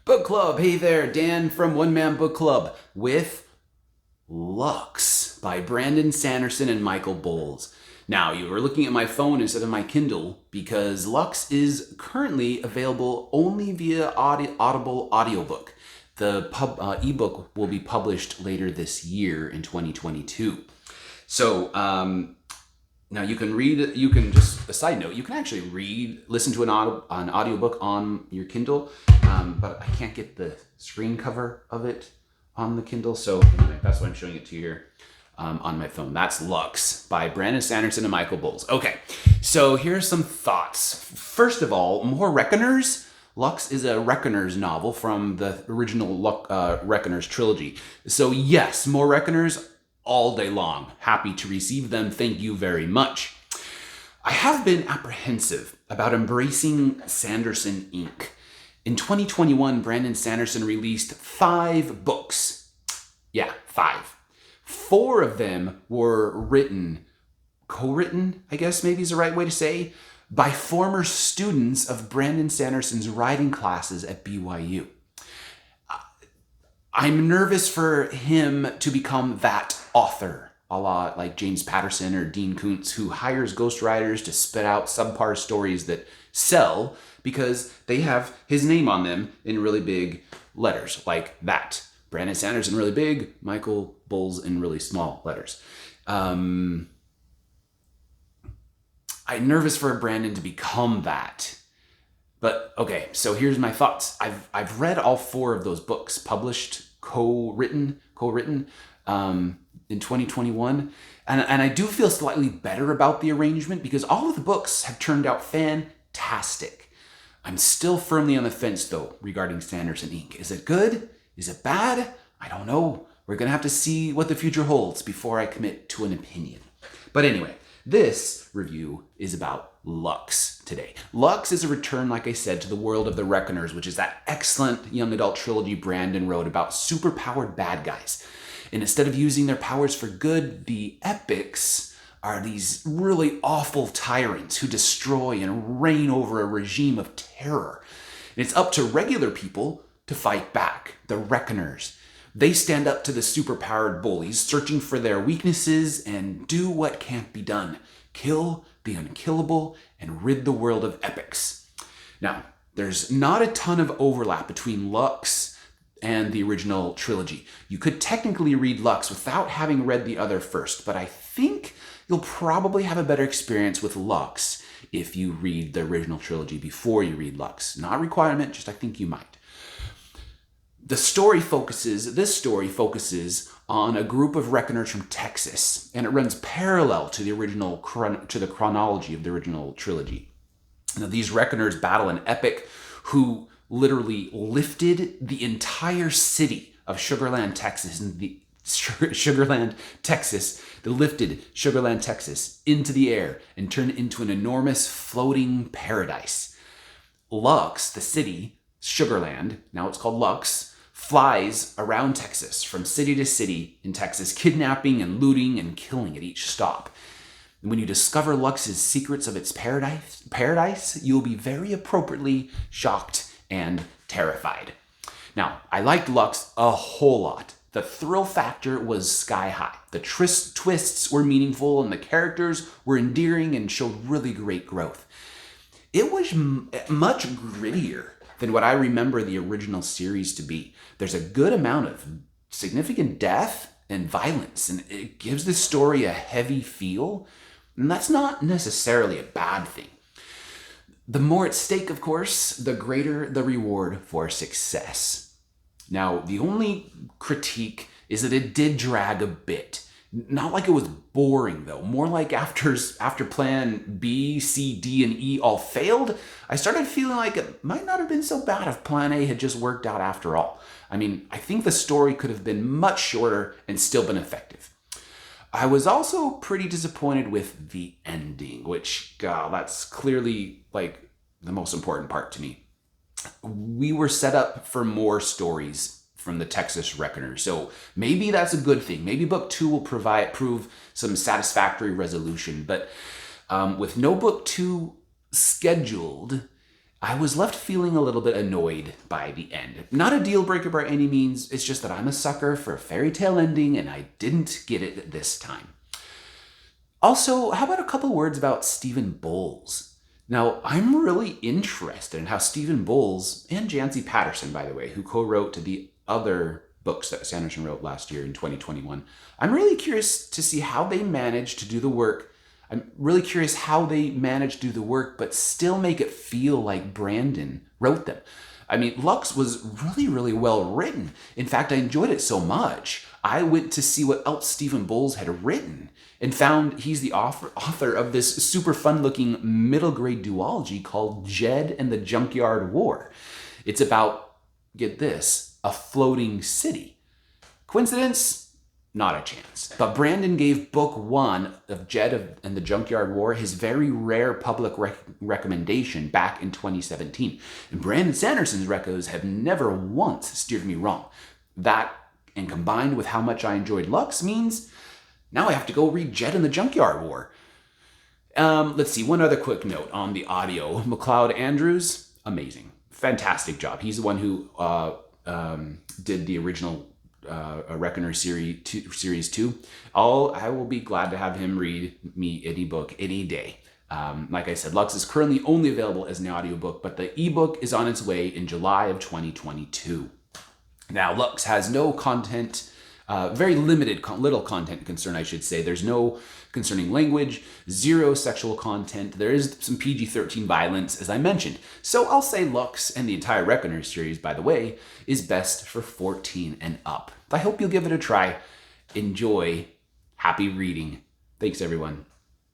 Book Club. Hey there, Dan from One Man Book Club with Lux by Brandon Sanderson and Michael Bohls. Now, you were looking at my phone instead of my Kindle because Lux is currently available only via Audible audiobook. The ebook will be published later this year in 2022. So, now you can just, a side note, you can actually listen to an audiobook on your Kindle, but I can't get the screen cover of it on the Kindle. So anyway, that's why I'm showing it to you here on my phone. That's Lux by Brandon Sanderson and Michael Bohls. Okay, so here's some thoughts. First of all, more Reckoners. Lux is a Reckoners novel from the original Reckoners trilogy. So yes, more Reckoners all day long. Happy to receive them. Thank you very much. I have been apprehensive about embracing Sanderson Inc. In 2021, Brandon Sanderson released 5 books. Yeah, 5. 4 of them were co-written, I guess maybe is the right way to say, by former students of Brandon Sanderson's writing classes at BYU. I'm nervous for him to become that author, a la like James Patterson or Dean Koontz, who hires ghostwriters to spit out subpar stories that sell because they have his name on them in really big letters, like that. Brandon Sanderson really big, Michael Bohls in really small letters. I'm nervous for Brandon to become that. But okay, so here's my thoughts. I've read all 4 of those books, published, co-written in 2021, and I do feel slightly better about the arrangement because all of the books have turned out fantastic. I'm still firmly on the fence though regarding Sanderson Inc. Is it good? Is it bad? I don't know. We're gonna have to see what the future holds before I commit to an opinion. But anyway, this review is about Lux today. Lux is a return, like I said, to the world of the Reckoners, which is that excellent young adult trilogy Brandon wrote about superpowered bad guys. And instead of using their powers for good, the epics are these really awful tyrants who destroy and reign over a regime of terror. And it's up to regular people to fight back, the Reckoners. They stand up to the superpowered bullies, searching for their weaknesses and do what can't be done. Kill the unkillable and rid the world of epics. Now, there's not a ton of overlap between Lux and the original trilogy. You could technically read Lux without having read the other first, but I think you'll probably have a better experience with Lux if you read the original trilogy before you read Lux. Not a requirement, just I think you might. This story focuses on a group of Reckoners from Texas, and it runs parallel to the chronology of the original trilogy. Now, these Reckoners battle an epic who literally lifted the entire city of Sugarland, Texas, They lifted Sugarland, Texas into the air and turned it into an enormous floating paradise. Lux, the city, Sugarland, now it's called Lux, flies around Texas from city to city in Texas, kidnapping and looting and killing at each stop. And when you discover Lux's secrets of its paradise, you'll be very appropriately shocked and terrified. Now, I liked Lux a whole lot. The thrill factor was sky high. The twists were meaningful and the characters were endearing and showed really great growth. It was much grittier than what I remember the original series to be. There's a good amount of significant death and violence, and it gives the story a heavy feel, and that's not necessarily a bad thing. The more at stake, of course, the greater the reward for success. Now, the only critique is that it did drag a bit. Not like it was boring, though. More like after plan B, C, D, and E all failed, I started feeling like it might not have been so bad if plan A had just worked out after all. I mean, I think the story could have been much shorter and still been effective. I was also pretty disappointed with the ending, which, that's clearly like the most important part to me. We were set up for more stories from the Texas Reckoners, so maybe that's a good thing. Maybe book 2 will prove some satisfactory resolution, but with no book 2 scheduled I was left feeling a little bit annoyed by the end. Not a deal breaker by any means, it's just that I'm a sucker for a fairy tale ending and I didn't get it this time. Also, how about a couple words about Stephen Bohls? Now, I'm really interested in how Stephen Bohls, and Jancy Patterson, by the way, who co-wrote the other books that Sanderson wrote last year in 2021, I'm really curious to see how they managed to do the work. I'm really curious how they managed to do the work, but still make it feel like Brandon wrote them. I mean, Lux was really, really well written. In fact, I enjoyed it so much, I went to see what else Stephen Bohls had written and found he's the author of this super fun-looking middle-grade duology called Jed and the Junkyard War. It's about, get this, a floating city. Coincidence? Not a chance. But Brandon gave book 1 of Jed and the Junkyard War his very rare public recommendation back in 2017. And Brandon Sanderson's recos have never once steered me wrong. That, and combined with how much I enjoyed Lux, means now I have to go read Jed and the Junkyard War. Let's see, one other quick note on the audio. McLeod Andrews, amazing. Fantastic job. He's the one who did the original Reckoner Series 2. I will be glad to have him read me any book any day. Like I said, Lux is currently only available as an audiobook, but the ebook is on its way in July of 2022. Now, Lux has no content, very little content concern, I should say. There's no concerning language, 0 sexual content. There is some PG-13 violence, as I mentioned. So I'll say Lux and the entire Reckoner series, by the way, is best for 14 and up. I hope you'll give it a try. Enjoy. Happy reading. Thanks, everyone.